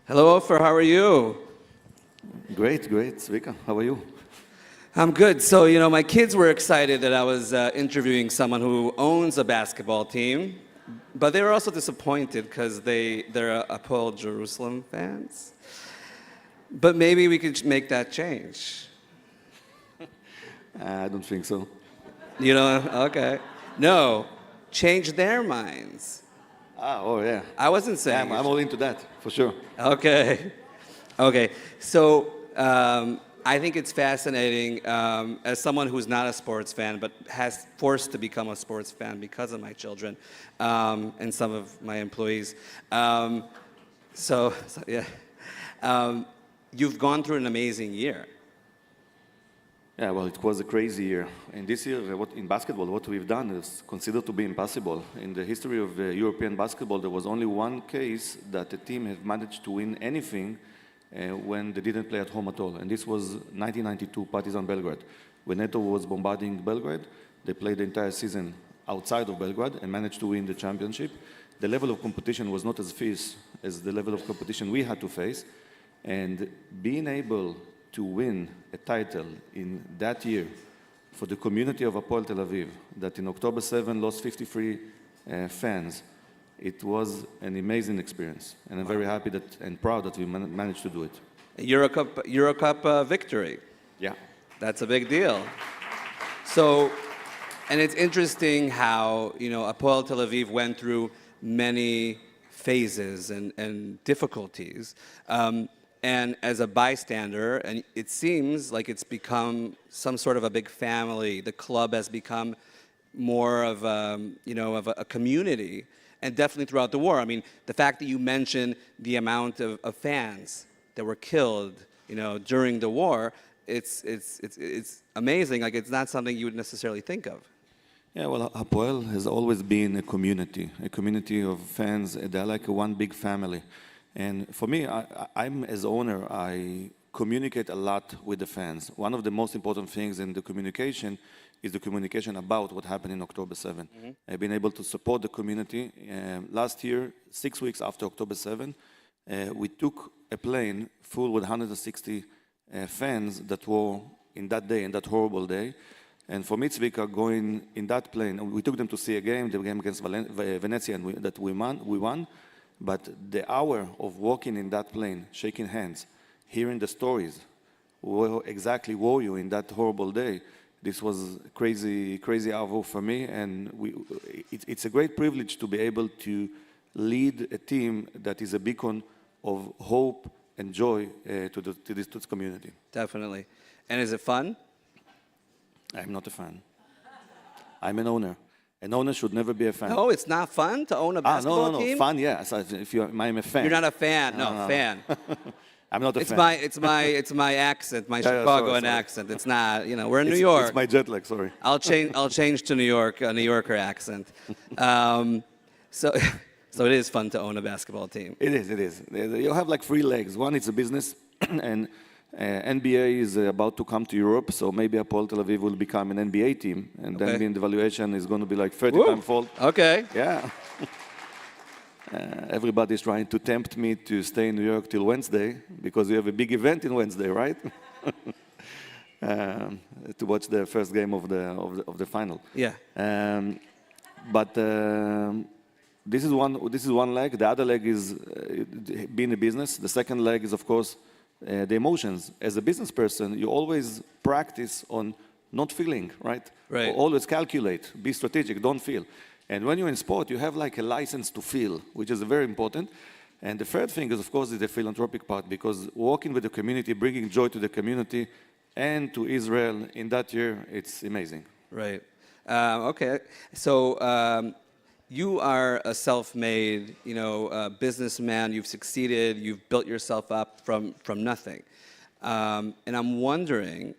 Hello, Ofer. How are you? Great, great. Zvika, how are you? I'm good. So, my kids were excited that I was interviewing someone who owns a basketball team, but they were also disappointed because they're Hapoel Jerusalem fans. But maybe we could make that change. I don't think so. Okay. No, change their minds. Oh yeah. I wasn't Yeah, saying. I'm all into that, for sure. Okay. Okay. So I think it's fascinating as someone who's not a sports fan but has forced to become a sports fan because of my children and some of my employees. Yeah. You've gone through an amazing year. Yeah, well, it was a crazy year. And this year, in basketball, what we've done is considered to be impossible. In the history of European basketball, there was only one case that a team had managed to win anything when they didn't play at home at all. And this was 1992 Partizan Belgrade. When NATO was bombarding Belgrade, they played the entire season outside of Belgrade and managed to win the championship. The level of competition was not as fierce as the level of competition we had to face. And being able to win a title in that year for the community of Hapoel Tel Aviv, that in October 7 lost 53 fans, it was an amazing experience. And I'm very happy and proud that we managed to do it. EuroCup victory. Yeah. That's a big deal. So, and it's interesting how, Hapoel Tel Aviv went through many phases and difficulties. And as a bystander, and it seems like it's become some sort of a big family. The club has become more of a community, and definitely throughout the war. I mean, the fact that you mentioned the amount of fans that were killed, during the war, it's amazing. Like, it's not something you would necessarily think of. Yeah, well, Hapoel has always been a community of fans. They're like one big family. And for me, I'm as owner, I communicate a lot with the fans. One of the most important things in the communication is the communication about what happened in October 7. Mm-hmm. I've been able to support the community. Last year, 6 weeks after October 7, we took a plane full with 160 fans that were in that day, in that horrible day. And for me, Zvika, going in that plane, we took them to see a game, the game against Venezia, and we won. But the hour of walking in that plane, shaking hands, hearing the stories, where exactly were you in that horrible day, this was crazy hour for me. And it's a great privilege to be able to lead a team that is a beacon of hope and joy to this community. Definitely. And is it fun? I'm not a fan. I'm an owner. An owner should never be a fan. No, it's not fun to own a basketball team? Fun, yeah. So I'm a fan. You're not a fan. No, fan. I'm not a fan. It's my accent, my Chicagoan accent. It's not, we're in New York. It's my jet lag, sorry. I'll change to New York, a New Yorker accent. So it is fun to own a basketball team. It is. You have like three legs. One, it's a business, and NBA is about to come to Europe, so maybe Hapoel Tel Aviv will become an NBA team, and then the valuation is going to be like 30 times fold. Okay. Yeah. Everybody's trying to tempt me to stay in New York till Wednesday, because we have a big event in Wednesday, right? To watch the first game of the final. Yeah. But this is one leg. The other leg is being a business. The second leg is, of course, the emotions. As a business person, you always practice on not feeling, right? Right. Always calculate, be strategic, don't feel. And when you're in sport, you have like a license to feel, which is very important. And the third thing is, of course, the philanthropic part, because working with the community, bringing joy to the community and to Israel in that year, it's amazing. Right. Okay. So you are a self-made, businessman. You've succeeded. You've built yourself up from nothing. And I'm wondering,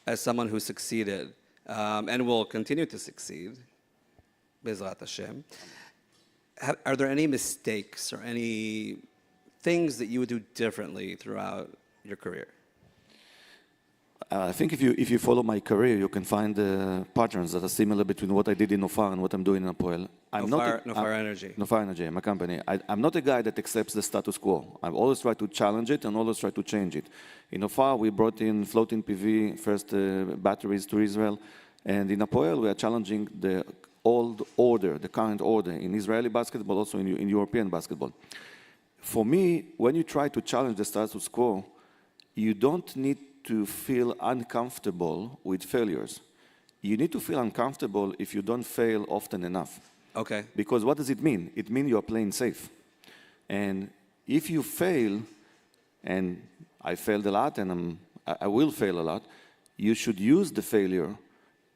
as someone who succeeded and will continue to succeed, Bezrat Hashem, are there any mistakes or any things that you would do differently throughout your career? I think if you follow my career, you can find patterns that are similar between what I did in Nofar and what I'm doing in Hapoel. Nofar Energy. Nofar Energy, my company. I'm not a guy that accepts the status quo. I've always tried to challenge it and always try to change it. In Nofar, we brought in floating PV, first batteries to Israel. And in Hapoel, we are challenging the old order, the current order in Israeli basketball, also in European basketball. For me, when you try to challenge the status quo, you don't need to feel uncomfortable with failures. You need to feel uncomfortable if you don't fail often enough. Okay. Because what does it mean? It means you are playing safe. And if you fail, and I failed a lot, and I will fail a lot, you should use the failure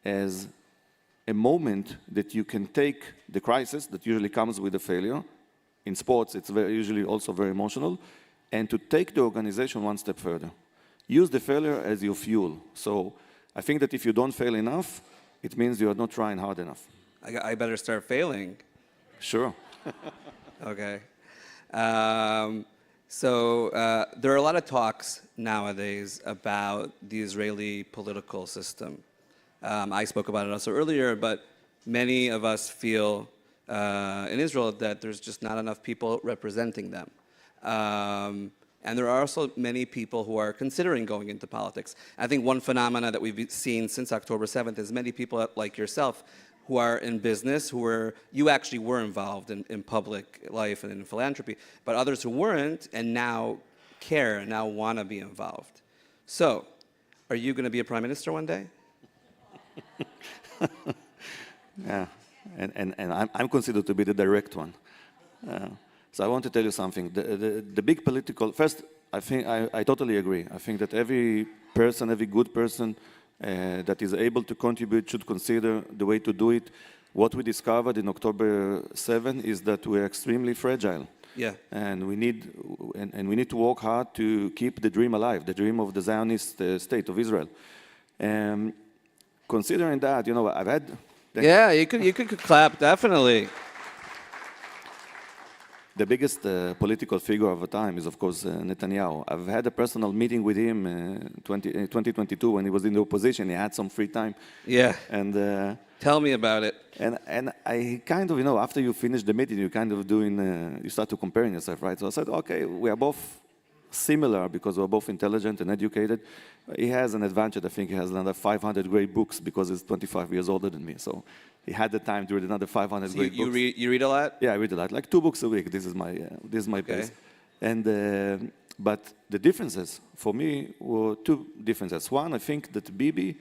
as a moment that you can take the crisis that usually comes with the failure. In sports, it's usually also very emotional, and to take the organization one step further. Use the failure as your fuel. So I think that if you don't fail enough, it means you are not trying hard enough. I better start failing. Sure. Okay. There are a lot of talks nowadays about the Israeli political system. I spoke about it also earlier, but many of us feel in Israel that there's just not enough people representing them. And there are also many people who are considering going into politics. I think one phenomena that we've seen since October 7th is many people like yourself who are in business, you actually were involved in public life and in philanthropy, but others who weren't and now care and now want to be involved. So, are you going to be a prime minister one day? Yeah, and I'm considered to be the direct one. So I want to tell you something. The big political, first, I think I totally agree. I think that every person, every good person that is able to contribute should consider the way to do it. What we discovered in October 7 is that we're extremely fragile. Yeah. And we need to work hard to keep the dream alive, the dream of the Zionist state of Israel. Considering that, you know, I've had... Yeah, you could clap, definitely. The biggest political figure of the time is, of course, Netanyahu. I've had a personal meeting with him in 2022 when he was in the opposition. He had some free time. Yeah. And tell me about it. And I kind of, you know, after you finish the meeting, you kind of you start to comparing yourself, right? So I said, okay, we are both similar because we're both intelligent and educated. He has an advantage. I think he has another 500 great books because he's 25 years older than me. So he had the time to read another 500 great books. You read a lot? Yeah, I read a lot, like 2 books a week. This is my okay. pace. And but the differences for me were 2 differences. One, I think that Bibi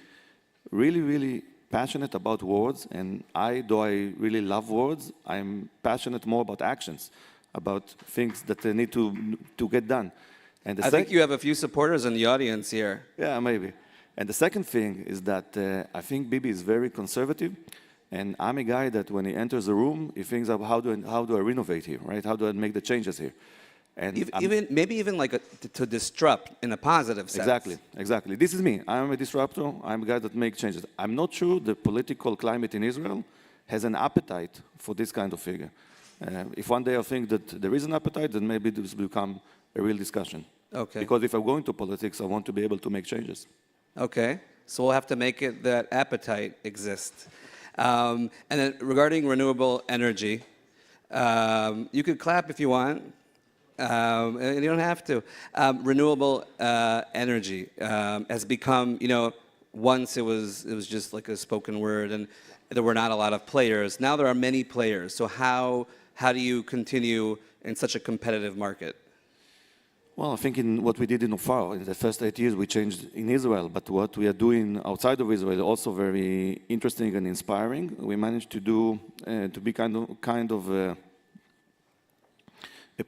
really passionate about words, and though I really love words, I'm passionate more about actions, about things that they need to get done. And I think you have a few supporters in the audience here. Yeah, maybe. And the second thing is that I think Bibi is very conservative, and I'm a guy that when he enters a room, he thinks of how do I renovate here, right? How do I make the changes here? And maybe even like to disrupt in a positive sense. Exactly. This is me. I'm a disruptor. I'm a guy that makes changes. I'm not sure the political climate in Israel has an appetite for this kind of figure. If one day I think that there is an appetite, then maybe this will become a real discussion. Okay. Because if I go into politics, I want to be able to make changes. Okay. So we'll have to make it that appetite exists. And then regarding renewable energy, you could clap if you want. And you don't have to. Renewable energy has become, you know, once it was just like a spoken word and there were not a lot of players. Now there are many players. So how do you continue in such a competitive market? Well, I think in what we did in Nofar, in the first 8 years, we changed in Israel. But what we are doing outside of Israel is also very interesting and inspiring. We managed to be kind of a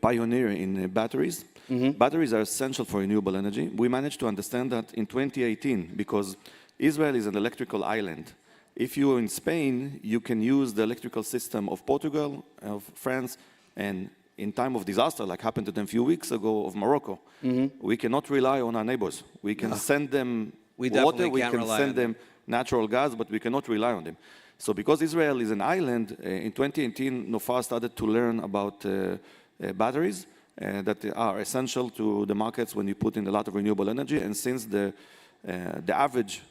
pioneer in batteries. Mm-hmm. Batteries are essential for renewable energy. We managed to understand that in 2018, because Israel is an electrical island. If you're in Spain, you can use the electrical system of Portugal, of France, and in time of disaster, like happened to them a few weeks ago of Morocco, we cannot rely on our neighbors. We can send them water, we can send them natural gas, but we cannot rely on them. So because Israel is an island, in 2018, Nofar started to learn about batteries that are essential to the markets when you put in a lot of renewable energy. And since the The average,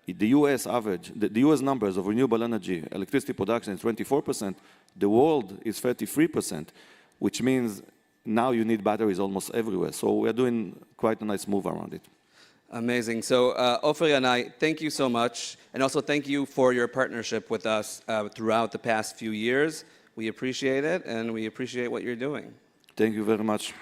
the US average, the US numbers of renewable energy, electricity production is 24%. The world is 33%, which means now you need batteries almost everywhere. So we are doing quite a nice move around it. Amazing. So, Ofer Yannay, thank you so much. And also thank you for your partnership with us throughout the past few years. We appreciate it, and we appreciate what you're doing. Thank you very much.